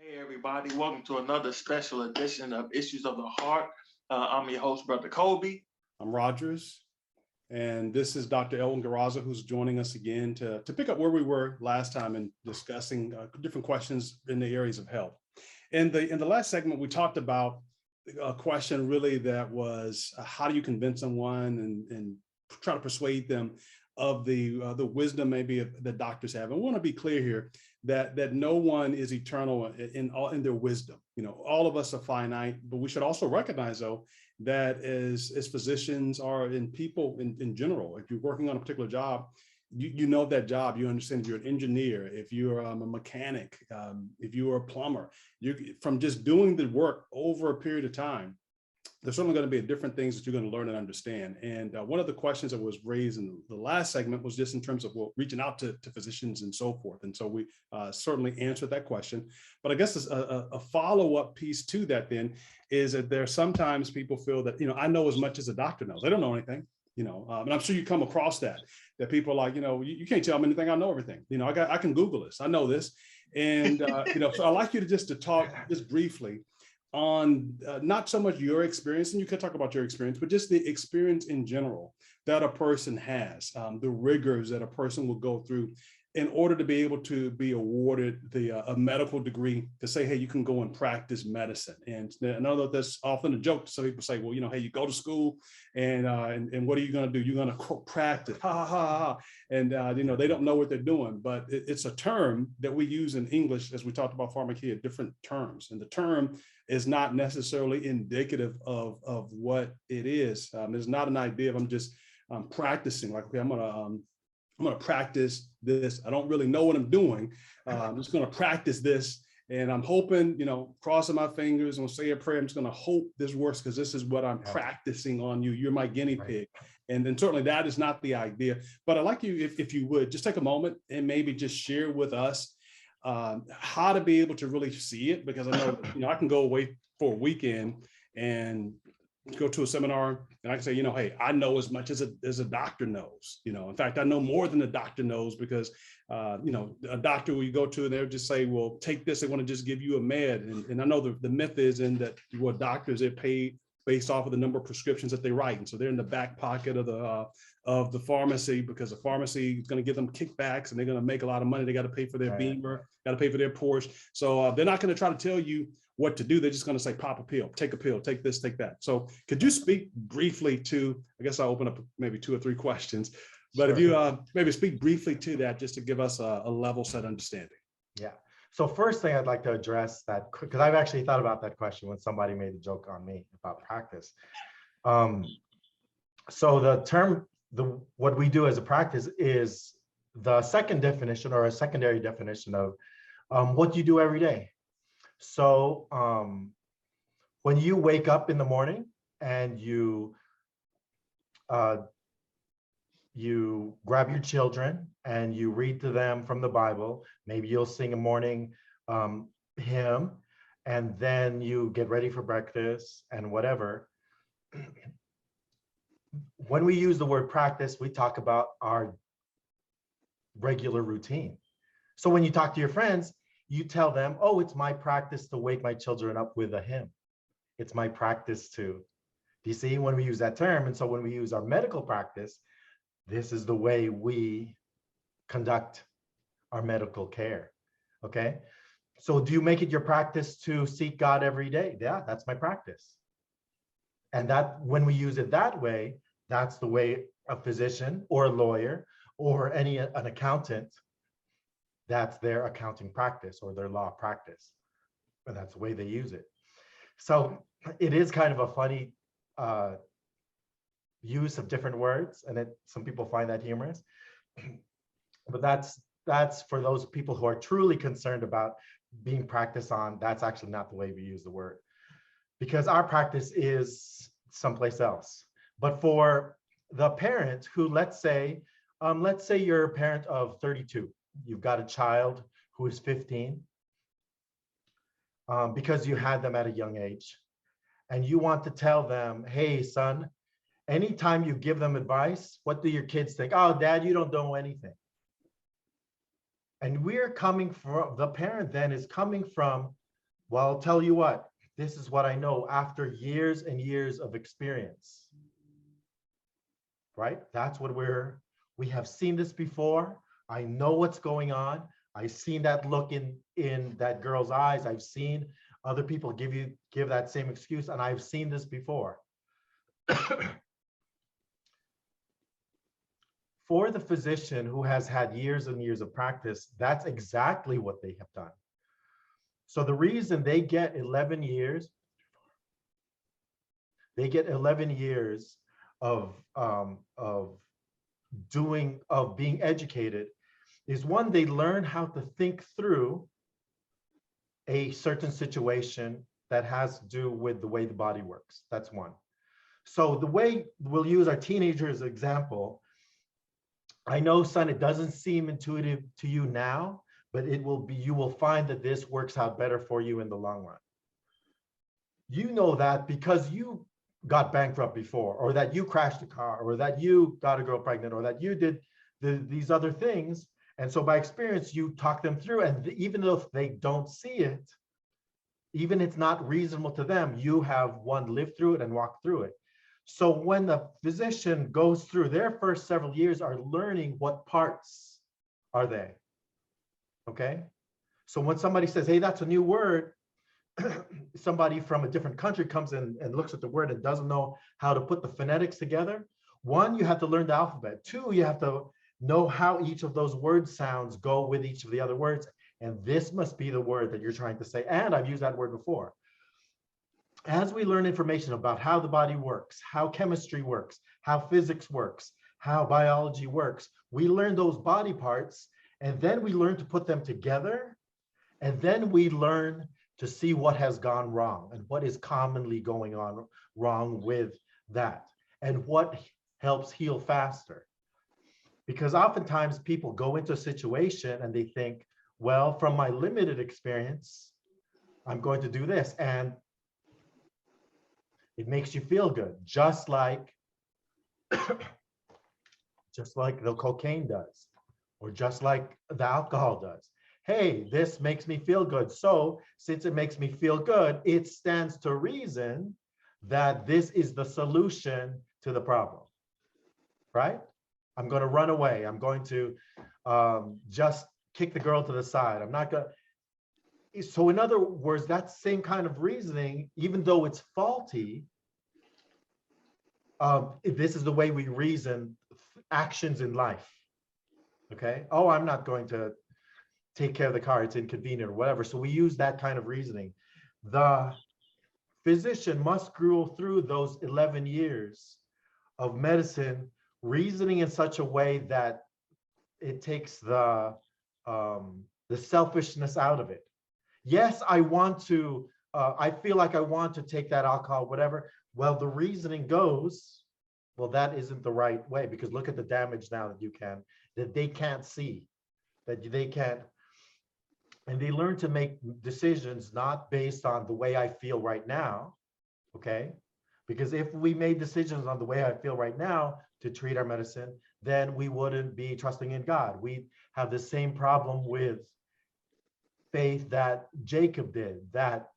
Hey, everybody, welcome to another special edition of Issues of the Heart. I'm your host, Brother Kobe. I'm Rogers, and this is Dr. Elwin Garraza, who's joining us again to pick up where we were last time in discussing different questions in the areas of health. In the last segment, we talked about a question really that was how do you convince someone and try to persuade them of the wisdom maybe that doctors have. And we want to be clear here that no one is eternal in their wisdom. You know, all of us are finite, but we should also recognize though that as physicians or in people in general, if you're working on a particular job, you know that job, you understand if you're an engineer, if you're a mechanic, if you're a plumber, you from just doing the work over a period of time, there's certainly going to be different things that you're going to learn and understand. And one of the questions that was raised in the last segment was just in terms of reaching out to physicians and so forth. And so we certainly answered that question. But I guess a follow-up piece to that then is that there are sometimes people feel that, I know as much as a doctor knows. They don't know anything. And I'm sure you come across that people are like, you can't tell me anything. I know everything. I can Google this. I know this. And, so I'd like you to talk just briefly on not so much your experience, and you could talk about your experience, but just the experience in general that a person has, the rigors that a person will go through in order to be able to be awarded a medical degree to say, hey, you can go and practice medicine. And I know that that's often a joke. Some people say, well, hey, you go to school and what are you going to do? You're going to practice, ha, ha, ha, ha. And, they don't know what they're doing, but it's a term that we use in English, as we talked about pharmacia, different terms. And the term is not necessarily indicative of what it is. It's not an idea of I'm just practicing, like, okay, I'm gonna practice this. I don't really know what I'm doing. I'm just gonna practice this, and I'm hoping, crossing my fingers and say a prayer. I'm just gonna hope this works because this is what I'm practicing on you. You're my guinea pig. And then certainly that is not the idea. But I'd like you, if you would, just take a moment and maybe just share with us how to be able to really see it, because I know, I can go away for a weekend and go to a seminar and I can say, hey, I know as much as a doctor knows. In fact, I know more than a doctor knows because, a doctor will you go to and they'll just say, well, take this. They want to just give you a med. And I know the myth is in that what doctors are paid based off of the number of prescriptions that they write. And so they're in the back pocket of the pharmacy because the pharmacy is going to give them kickbacks and they're going to make a lot of money. They got to pay for their Beamer, got to pay for their Porsche. So they're not going to try to tell you what to do. They're just going to say, pop a pill, take this, take that. So could you speak briefly to, I guess I'll open up maybe 2 or 3 questions, but if you maybe speak briefly to that, just to give us a level set understanding. Yeah. So first thing I'd like to address that, because I've actually thought about that question when somebody made a joke on me about practice. So the term, what we do as a practice is the second definition or a secondary definition of what you do every day. So when you wake up in the morning and you grab your children and you read to them from the Bible, maybe you'll sing a morning hymn, and then you get ready for breakfast and whatever. When we use the word practice, we talk about our regular routine. So when you talk to your friends, you tell them, oh, it's my practice to wake my children up with a hymn. It's my practice to, do you see when we use that term? And so when we use our medical practice, this is the way we conduct our medical care, okay? So do you make it your practice to seek God every day? Yeah, that's my practice. And that when we use it that way, that's the way a physician or a lawyer or an accountant, that's their accounting practice or their law practice. And that's the way they use it. So it is kind of a funny use of different words, and some people find that humorous. But that's for those people who are truly concerned about being practiced on. That's actually not the way we use the word, because our practice is someplace else. But for the parent who, let's say you're a parent of 32, you've got a child who is 15, because you had them at a young age, and you want to tell them, hey, son, anytime you give them advice, what do your kids think? Oh, Dad, you don't know anything. And we're coming from, the parent then is coming from Well, I'll tell you what, this is what I know after years and years of experience, right? That's what we have seen this before. I know what's going on. I've seen that look in that girl's eyes. I've seen other people give that same excuse, and I've seen this before. For the physician who has had years and years of practice, that's exactly what they have done. So the reason they get 11 years, of being educated is, one, they learn how to think through a certain situation that has to do with the way the body works. That's one. So the way we'll use our teenager as an example, I know, son, it doesn't seem intuitive to you now, but it will be, you will find that this works out better for you in the long run. You know that because you got bankrupt before, or that you crashed a car, or that you got a girl pregnant, or that you did these other things. And so by experience, you talk them through, and even though they don't see it, even it's not reasonable to them, you have, one, lived through it and walked through it. So when the physician goes through, their first several years are learning what parts are they, okay? So when somebody says, hey, that's a new word, somebody from a different country comes in and looks at the word and doesn't know how to put the phonetics together. One, you have to learn the alphabet. Two, you have to know how each of those word sounds go with each of the other words. And this must be the word that you're trying to say. And I've used that word before. As we learn information about how the body works, how chemistry works, how physics works, how biology works, we learn those body parts, and then we learn to put them together, and then we learn to see what has gone wrong and what is commonly going on wrong with that, and what helps heal faster. Because oftentimes people go into a situation and they think, well, from my limited experience, I'm going to do this. And it makes you feel good, just like the cocaine does, or just like the alcohol does. Hey, this makes me feel good. So since it makes me feel good, it stands to reason that this is the solution to the problem, right? I'm going to run away. I'm going to just kick the girl to the side. I'm not going to. So in other words, that same kind of reasoning, even though it's faulty, this is the way we reason actions in life, okay? Oh, I'm not going to take care of the car, it's inconvenient or whatever. So we use that kind of reasoning. The physician must grow through those 11 years of medicine, reasoning in such a way that it takes the selfishness out of it. Yes, I want to, I feel like I want to take that alcohol, whatever. Well, the reasoning goes, well, that isn't the right way, because look at the damage now that they can't see, that they can't. And they learn to make decisions not based on the way I feel right now, okay? Because if we made decisions on the way I feel right now to treat our medicine, then we wouldn't be trusting in God. We have the same problem with faith that Jacob did, that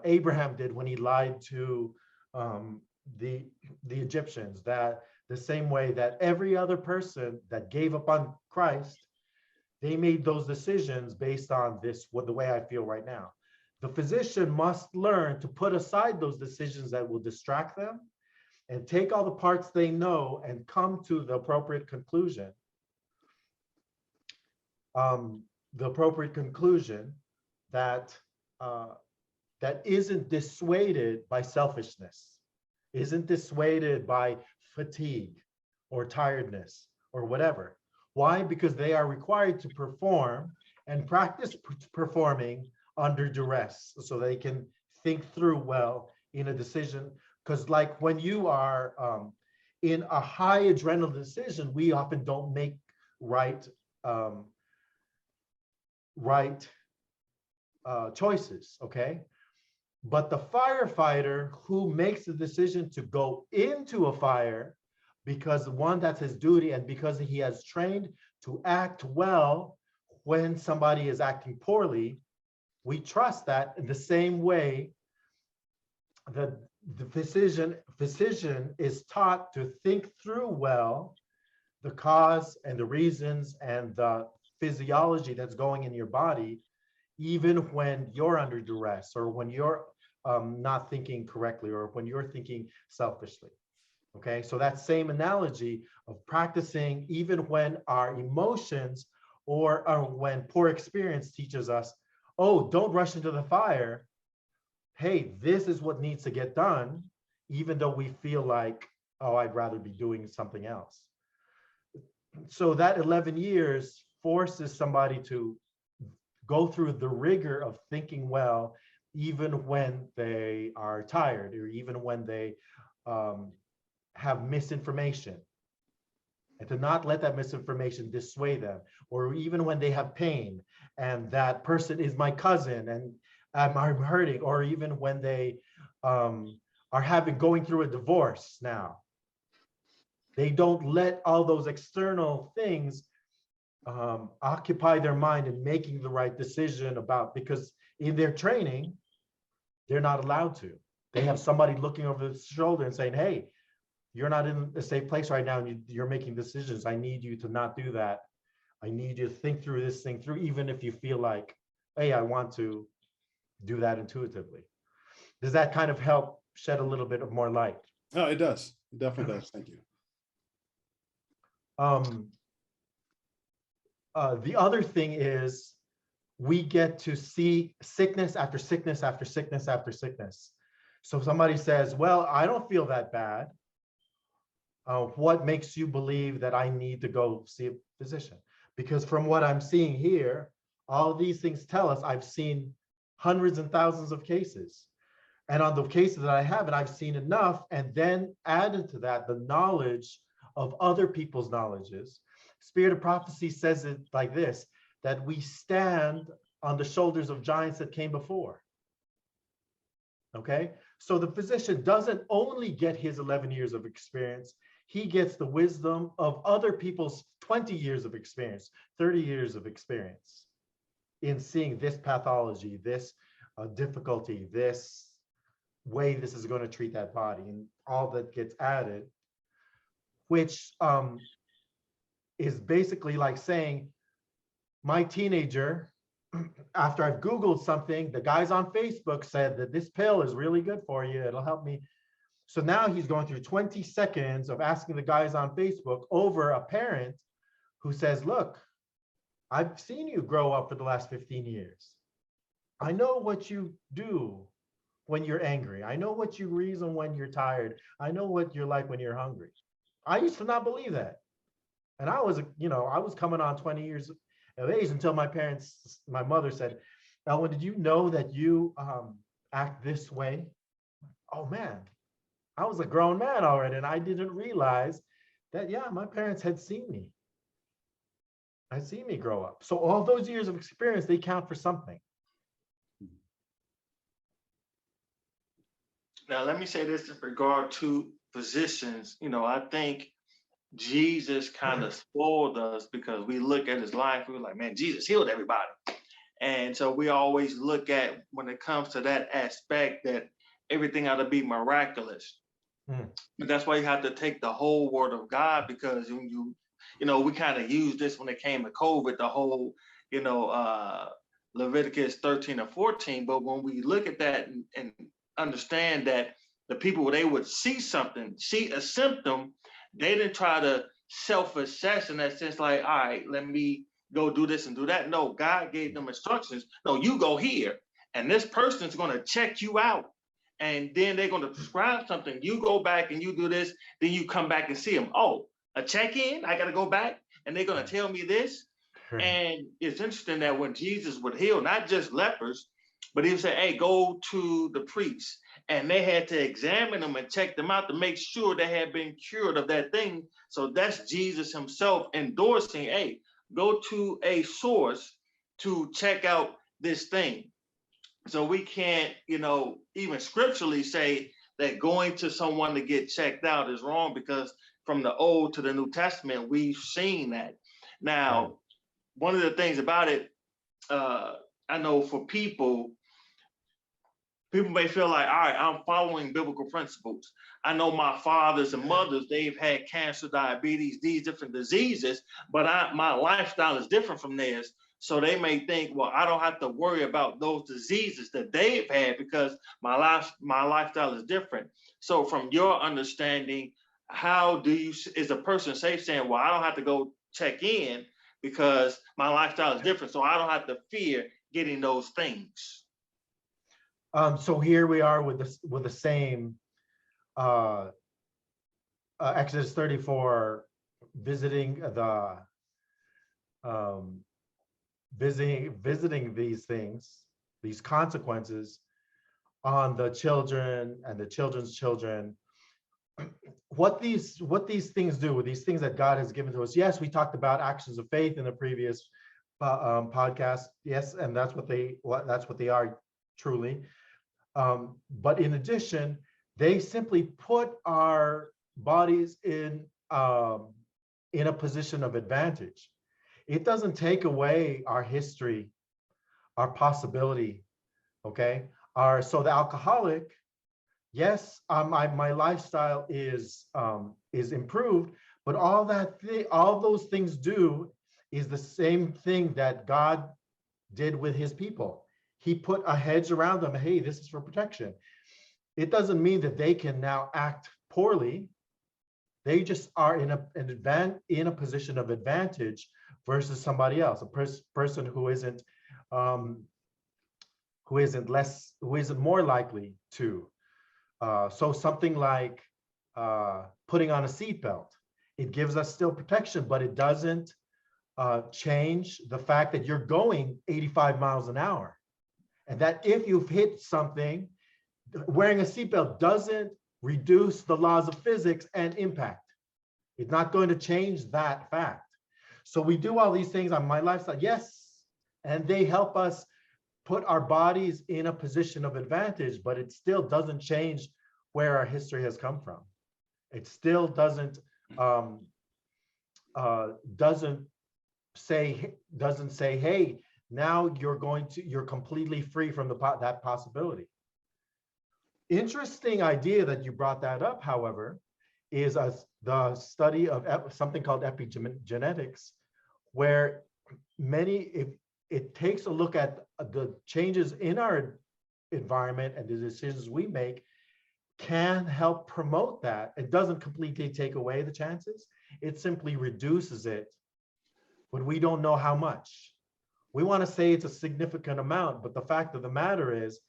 Abraham did when he lied to the Egyptians, that the same way that every other person that gave up on Christ, they made those decisions based on the way I feel right now. The physician must learn to put aside those decisions that will distract them and take all the parts they know and come to the appropriate conclusion. The appropriate conclusion that that isn't dissuaded by selfishness, isn't dissuaded by fatigue or tiredness or whatever. Why? Because they are required to perform and practice performing under duress, so they can think through well in a decision. Because like when you are in a high adrenaline decision, we often don't make right choices, okay? But the firefighter who makes the decision to go into a fire, because one, that's his duty, and because he has trained to act well when somebody is acting poorly, we trust that in the same way the physician is taught to think through well the cause and the reasons and the physiology that's going in your body, even when you're under duress or when you're not thinking correctly or when you're thinking selfishly. Okay, so that same analogy of practicing even when our emotions or when poor experience teaches us, oh, don't rush into the fire. Hey, this is what needs to get done, even though we feel like, oh, I'd rather be doing something else. So that 11 years forces somebody to go through the rigor of thinking well, even when they are tired or even when they have misinformation, and to not let that misinformation dissuade them, or even when they have pain and that person is my cousin and I'm hurting, or even when they are going through a divorce now. They don't let all those external things occupy their mind in making the right decision because in their training, they're not allowed to. They have somebody looking over the shoulder and saying, hey, you're not in a safe place right now and you're making decisions. I need you to not do that. I need you to think through this thing through, even if you feel like, hey, I want to do that intuitively. Does that kind of help shed a little bit of more light? No, it does. It definitely does. Thank you. The other thing is we get to see sickness after sickness after sickness after sickness. So somebody says, well, I don't feel that bad. What makes you believe that I need to go see a physician? Because from what I'm seeing here, all these things tell us I've seen hundreds and thousands of cases. And on the cases that I have, and I've seen enough, and then added to that, the knowledge of other people's knowledges. Spirit of Prophecy says it like this, that we stand on the shoulders of giants that came before. Okay, so the physician doesn't only get his 11 years of experience, he gets the wisdom of other people's 20 years of experience, 30 years of experience in seeing this pathology, this difficulty, this way this is going to treat that body, and all that gets added, which is basically like saying, my teenager, after I've Googled something, the guys on Facebook said that this pill is really good for you, it'll help me. So now he's going through 20 seconds of asking the guys on Facebook over a parent who says, look, I've seen you grow up for the last 15 years. I know what you do when you're angry. I know what you reason when you're tired. I know what you're like when you're hungry. I used to not believe that. And I was, I was coming on 20 years of age until my mother said, Elwin, did you know that you act this way? Oh man, I was a grown man already. And I didn't realize that, yeah, my parents had seen me. Had seen me grow up. So all those years of experience, they count for something. Now, let me say this in regard to physicians. I think Jesus kind of spoiled us because we look at his life, we're like, man, Jesus healed everybody. And so we always look at, when it comes to that aspect, that everything ought to be miraculous. But that's why you have to take the whole word of God, because when we kind of use this when it came to COVID, the whole, Leviticus 13 or 14. But when we look at that and understand that the people, they would see something, see a symptom, they didn't try to self-assess in that sense, like, all right, let me go do this and do that. No, God gave them instructions. No, you go here, and this person's going to check you out. And then they're going to prescribe something. You go back and you do this, then you come back and see them. Oh, a check-in? I got to go back, and they're going to tell me this. And it's interesting that when Jesus would heal, not just lepers, but he would say, hey, go to the priest. And they had to examine them and check them out to make sure they had been cured of that thing. So that's Jesus himself endorsing, hey, go to a source to check out this thing. So we can't, even scripturally say that going to someone to get checked out is wrong, because from the Old to the New Testament, we've seen that. Now, one of the things about it, I know for people may feel like, all right, I'm following biblical principles. I know my fathers and mothers, they've had cancer, diabetes, these different diseases, but my lifestyle is different from theirs. So they may think, well, I don't have to worry about those diseases that they've had because my lifestyle is different. So from your understanding, how is a person safe saying, well, I don't have to go check in because my lifestyle is different, so I don't have to fear getting those things? So here we are with the same Exodus 34, visiting visiting these things, these consequences on the children and the children's children. What these things do, with these things that God has given to us. Yes, we talked about actions of faith in the previous podcast. Yes, and that's what they are truly. But in addition, they simply put our bodies in a position of advantage. It doesn't take away our history, our possibility. Okay, so the alcoholic, yes, my lifestyle is improved, but all those things do is the same thing that God did with his people. He put a hedge around them. Hey, this is for protection. It doesn't mean that they can now act poorly. They just are in a position of advantage versus somebody else, a person who isn't more likely to. So something like putting on a seatbelt, it gives us still protection, but it doesn't change the fact that you're going 85 miles an hour. And that if you've hit something, wearing a seatbelt doesn't reduce the laws of physics and impact. It's not going to change that fact. So we do all these things on my lifestyle, yes, and they help us put our bodies in a position of advantage, but it still doesn't change where our history has come from. It still doesn't say, hey, now you're completely free from that possibility. Interesting idea that you brought that up, however, is the study of something called epigenetics, where it takes a look at the changes in our environment and the decisions we make can help promote that. It doesn't completely take away the chances. It simply reduces it, but we don't know how much. We want to say it's a significant amount, but the fact of the matter is,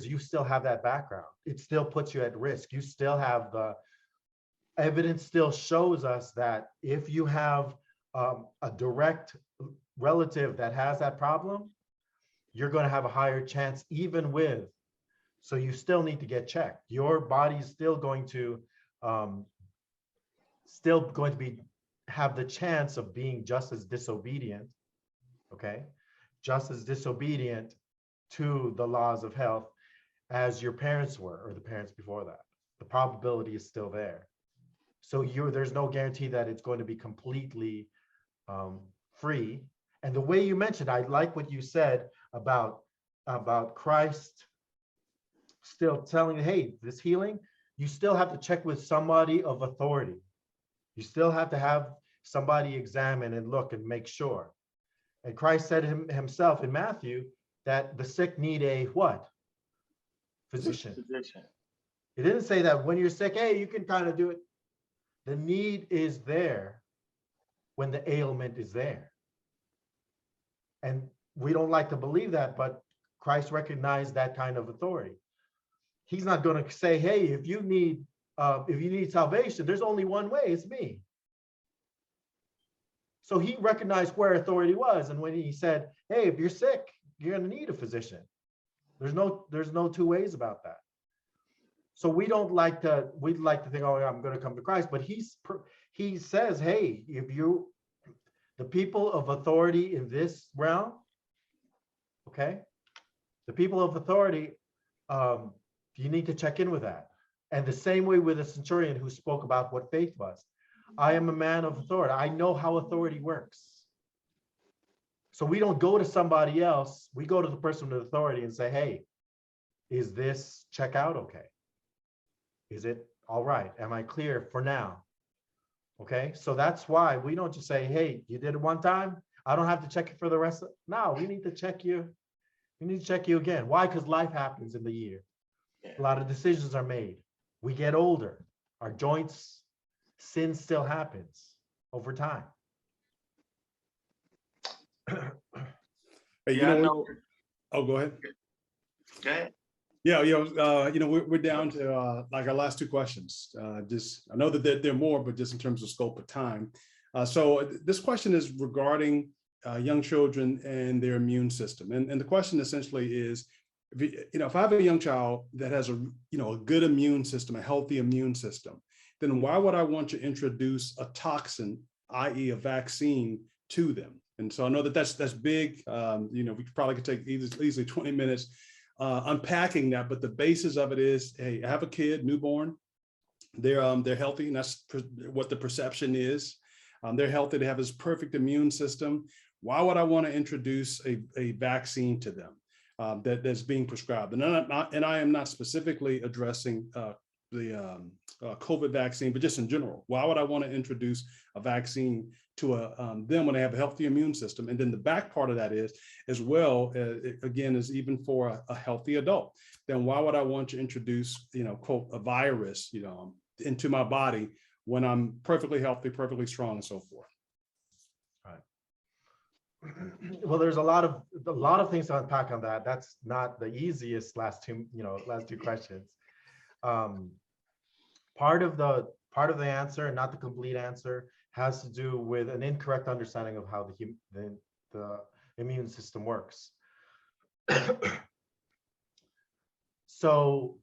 you still have that background. It still puts you at risk. You still have the evidence still shows us that if you have a direct relative that has that problem, you're going to have a higher chance even with. So you still need to get checked. Your body's still going to have the chance of being just as disobedient, okay? Just as disobedient to the laws of health as your parents were, or the parents before that. The probability is still there. So there's no guarantee that it's going to be completely free. And the way you mentioned, I like what you said about Christ still telling, hey, this healing, you still have to check with somebody of authority. You still have to have somebody examine and look and make sure. And Christ said himself in Matthew that the sick need a what? Physician. He didn't say that when you're sick, hey, you can kind of do it. The need is there when the ailment is there. And we don't like to believe that, but Christ recognized that kind of authority. He's not going to say, hey, if you need salvation, there's only one way, it's me. So he recognized where authority was. And when he said, hey, if you're sick, you're going to need a physician. There's no two ways about that. So we'd like to think, oh, I'm going to come to Christ. But he says, hey, the people of authority in this realm, okay, the people of authority, you need to check in with that. And the same way with the centurion who spoke about what faith was. I am a man of authority. I know how authority works. So we don't go to somebody else. We go to the person with authority and say, hey, is this check out okay? Is it all right? Am I clear for now? Okay, so that's why we don't just say, hey, you did it one time, I don't have to check it for the rest of, no, we need to check you. We need to check you again. Why? Because life happens in the year. A lot of decisions are made. We get older. Our joints, sin still happens over time. Hey, Yeah, I know. oh, go ahead. Okay. Yeah, we're down to like our last two questions. Just, I know that there are more, but just in terms of scope of time. So this question is regarding young children and their immune system. And the question essentially is, if I have a young child that has a good immune system, a healthy immune system, then why would I want to introduce a toxin, i.e. a vaccine, to them? And so I know that that's big. We could take easily 20 minutes unpacking that, but the basis of it is, hey, I have a kid, newborn, they're healthy, and that's what the perception is. They're healthy, they have this perfect immune system. Why would I want to introduce a vaccine to them that's being prescribed? And I am not specifically addressing the COVID vaccine, but just in general. Why would I want to introduce a vaccine to them when they have a healthy immune system? And then the back part of that is, as well, again, is even for a healthy adult. Then why would I want to introduce, quote, a virus, into my body when I'm perfectly healthy, perfectly strong, and so forth? Right. Well, there's a lot of things to unpack on that. That's not the easiest last two questions. Part of the answer, and not the complete answer, has to do with an incorrect understanding of how the immune system works. So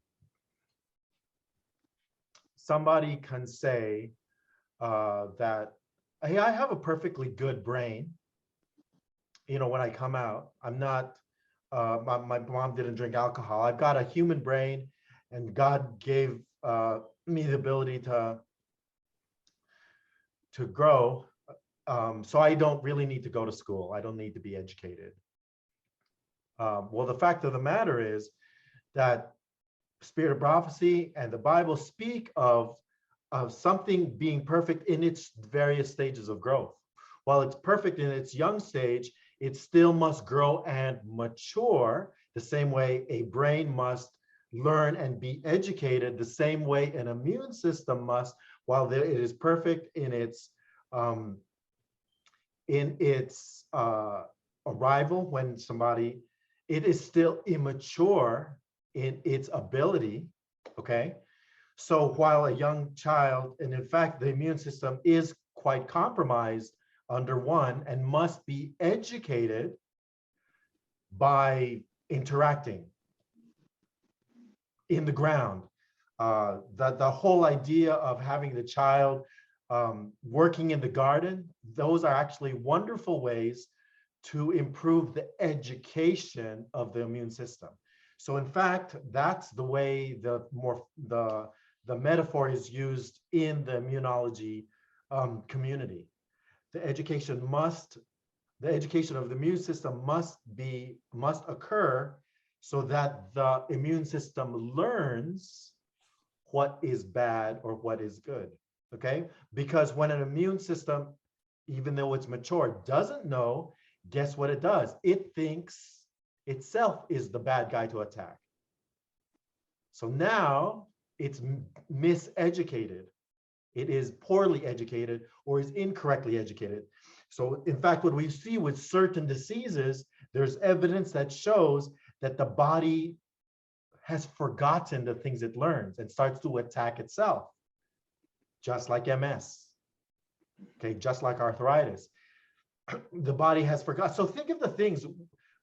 somebody can say that, hey, I have a perfectly good brain. When I come out, I'm not, my mom didn't drink alcohol. I've got a human brain, and God gave me the ability to grow. So I don't really need to go to school. I don't need to be educated. Well, the fact of the matter is that Spirit of Prophecy and the Bible speak of something being perfect in its various stages of growth. While it's perfect in its young stage, it still must grow and mature the same way a brain must learn and be educated, the same way an immune system must. While it is perfect in its arrival, when it is still immature in its ability. Okay, so while a young child, and in fact the immune system is quite compromised under one, and must be educated by interacting in the ground. The whole idea of having the child working in the garden, those are actually wonderful ways to improve the education of the immune system. So in fact, that's the way the metaphor is used in the immunology community. The education of the immune system must occur so that the immune system learns what is bad or what is good. Okay, because when an immune system, even though it's mature, doesn't know, guess what it does? It thinks itself is the bad guy to attack. So now it's miseducated. It is poorly educated or is incorrectly educated. So in fact, what we see with certain diseases, there's evidence that shows that the body has forgotten the things it learns and starts to attack itself, just like MS, okay, just like arthritis. The body has forgotten. So think of the things,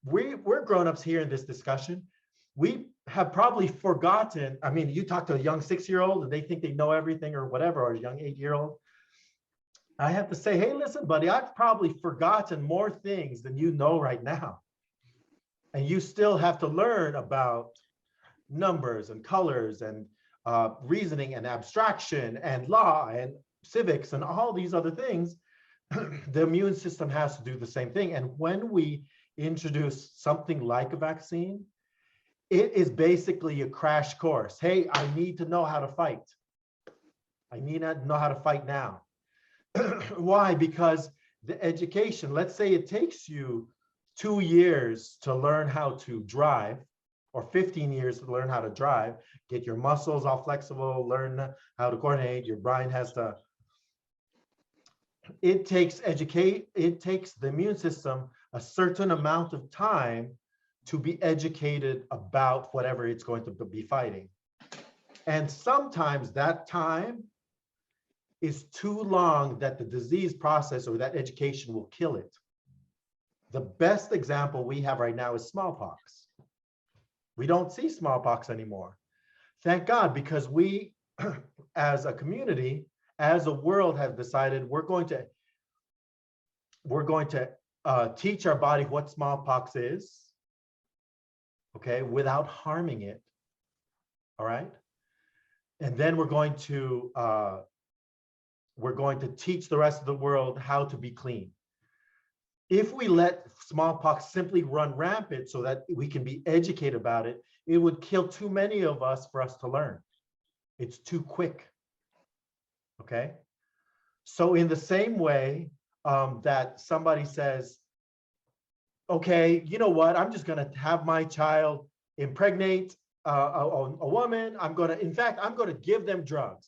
we're grown-ups here in this discussion. We have probably forgotten. I mean, you talk to a young 6-year-old and they think they know everything or whatever, or a young 8-year-old. I have to say, hey, listen, buddy, I've probably forgotten more things than you know right now. And you still have to learn about numbers and colors and reasoning and abstraction and law and civics and all these other things the immune system has to do the same thing. And when we introduce something like a vaccine, it is basically a crash course. Hey, I need to know how to fight. I need to know how to fight now. Why? Because the education, let's say it takes you 2 years to learn how to drive, or 15 years to learn how to drive, get your muscles all flexible, learn how to coordinate, your brain has to, it takes the immune system a certain amount of time to be educated about whatever it's going to be fighting. And sometimes that time is too long that the disease process or that education will kill it. The best example we have right now is smallpox. We don't see smallpox anymore. Thank God, because we, as a community, as a world, have decided we're going to teach our body what smallpox is, okay, without harming it. All right, and then we're going to teach the rest of the world how to be clean. If we let smallpox simply run rampant so that we can be educated about it, it would kill too many of us for us to learn. It's too quick. Okay. So in the same way that somebody says, okay, you know what, I'm just going to have my child impregnate a woman. I'm going to give them drugs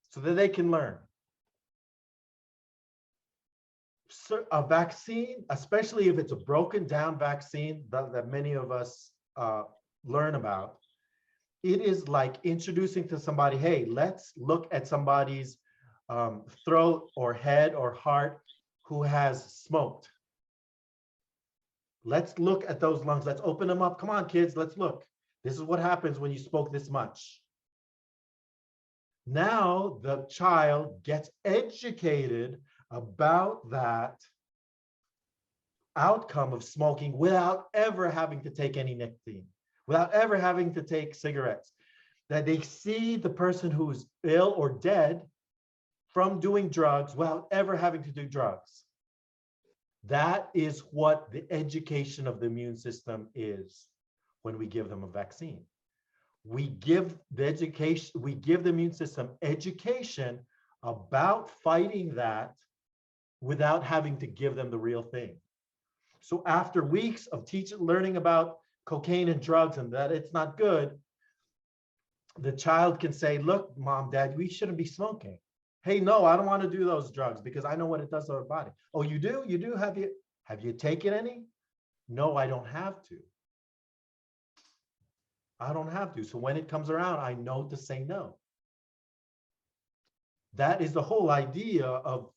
so that they can learn. So a vaccine, especially if it's a broken down vaccine that many of us learn about, it is like introducing to somebody, hey, let's look at somebody's throat or head or heart who has smoked. Let's look at those lungs. Let's open them up. Come on, kids, let's look. This is what happens when you smoke this much. Now the child gets educated about that outcome of smoking without ever having to take any nicotine, without ever having to take cigarettes. That they see the person who's ill or dead from doing drugs without ever having to do drugs. That is what the education of the immune system is when we give them a vaccine. We give the immune system education about fighting that without having to give them the real thing. So after weeks of learning about cocaine and drugs and that it's not good, the child can say, look, mom, dad, we shouldn't be smoking. Hey, no, I don't want to do those drugs because I know what it does to our body. Oh, you do? You do? Have you taken any? No, I don't have to. I don't have to. So when it comes around, I know to say no. That is the whole idea of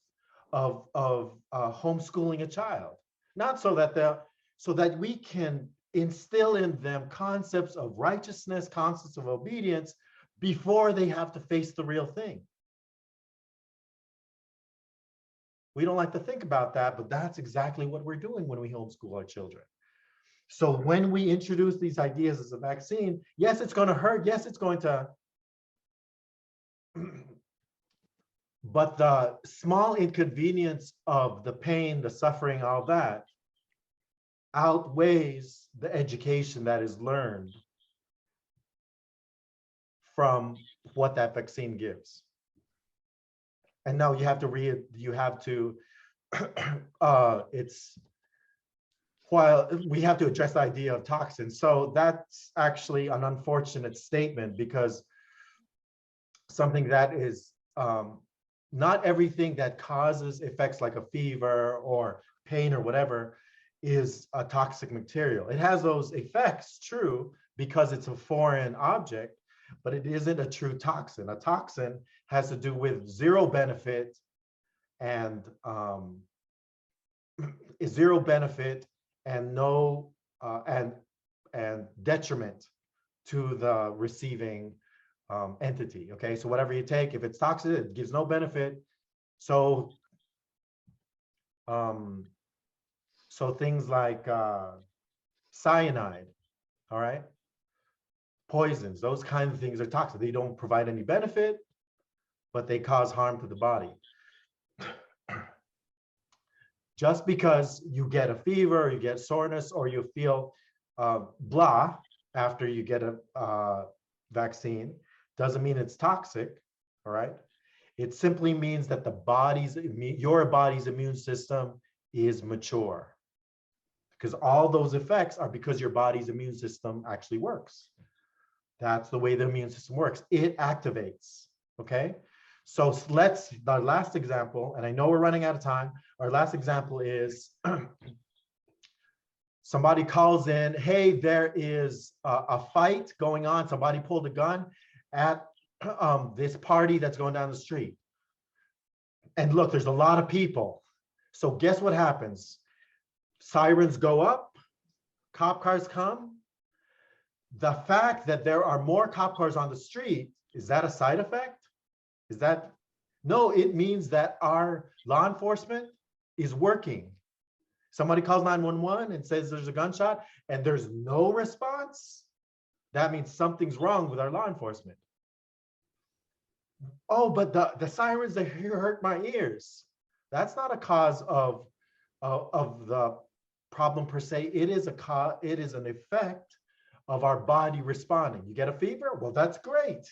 homeschooling a child. Not so that we can instill in them concepts of righteousness, concepts of obedience before they have to face the real thing. We don't like to think about that, but that's exactly what we're doing when we homeschool our children. So when we introduce these ideas as a vaccine, yes, it's going to hurt. Yes, it's going to. But the small inconvenience of the pain, the suffering, all that outweighs the education that is learned from what that vaccine gives. And now you have to while we have to address the idea of toxins. So that's actually an unfortunate statement, because something that is not everything that causes effects like a fever or pain or whatever is a toxic material. It has those effects, true, because it's a foreign object, but it isn't a true toxin. A toxin has to do with zero benefit and no and detriment to the receiving entity. Okay, so whatever you take, if it's toxic, it gives no benefit. So things like cyanide, all right, poisons, those kinds of things are toxic. They don't provide any benefit, but they cause harm to the body. Just because you get a fever, or you get soreness, or you feel blah after you get a vaccine, doesn't mean it's toxic, all right? It simply means that your body's immune system is mature, because all those effects are because your body's immune system actually works. That's the way the immune system works. It activates, okay? So the last example, and I know we're running out of time. Our last example is somebody calls in, hey, there is a fight going on. Somebody pulled a gun at this party that's going down the street. And look, there's a lot of people. So guess what happens? Sirens go up, cop cars come. The fact that there are more cop cars on the street, is that a side effect? No, it means that our law enforcement is working. Somebody calls 911 and says there's a gunshot and there's no response. That means something's wrong with our law enforcement. Oh, but the sirens, they hurt my ears. That's not a cause of the problem per se. It is an effect of our body responding. You get a fever? Well, that's great.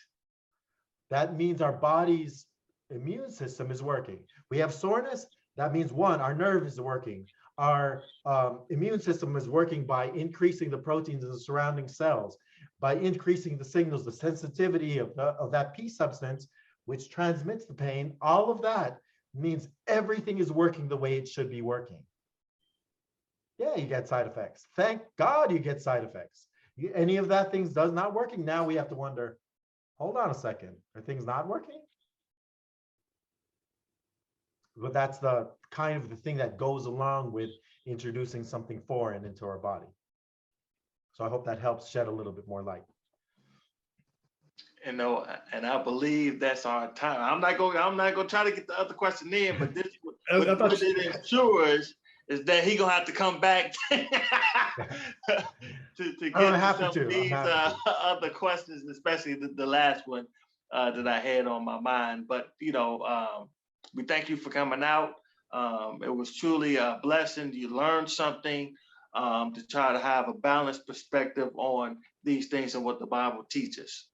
That means our body's immune system is working. We have soreness. That means one, our nerve is working. Our immune system is working by increasing the proteins in the surrounding cells, by increasing the signals, the sensitivity of that P substance, which transmits the pain. All of that means everything is working the way it should be working. Yeah, you get side effects. Thank God you get side effects. Any of that things does not working, now we have to wonder, hold on a second, are things not working? But that's the kind of the thing that goes along with introducing something foreign into our body. So I hope that helps shed a little bit more light. You know, and I believe that's our time. I'm not gonna try to get the other question in, but this what it ensures is that he gonna have to come back to get to some of these other questions, especially the last one that I had on my mind. But you know, we thank you for coming out. It was truly a blessing. You learned something to try to have a balanced perspective on these things and what the Bible teaches.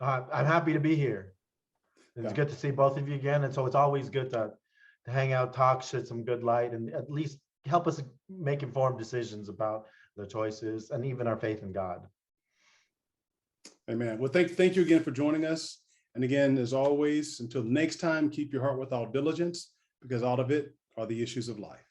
I'm happy to be here. It's good to see both of you again. And so it's always good to hang out, talk, shed some good light, and at least help us make informed decisions about the choices and even our faith in God. Amen. Well, thank you again for joining us. And again, as always, until next time, keep your heart with all diligence, because out of it are the issues of life.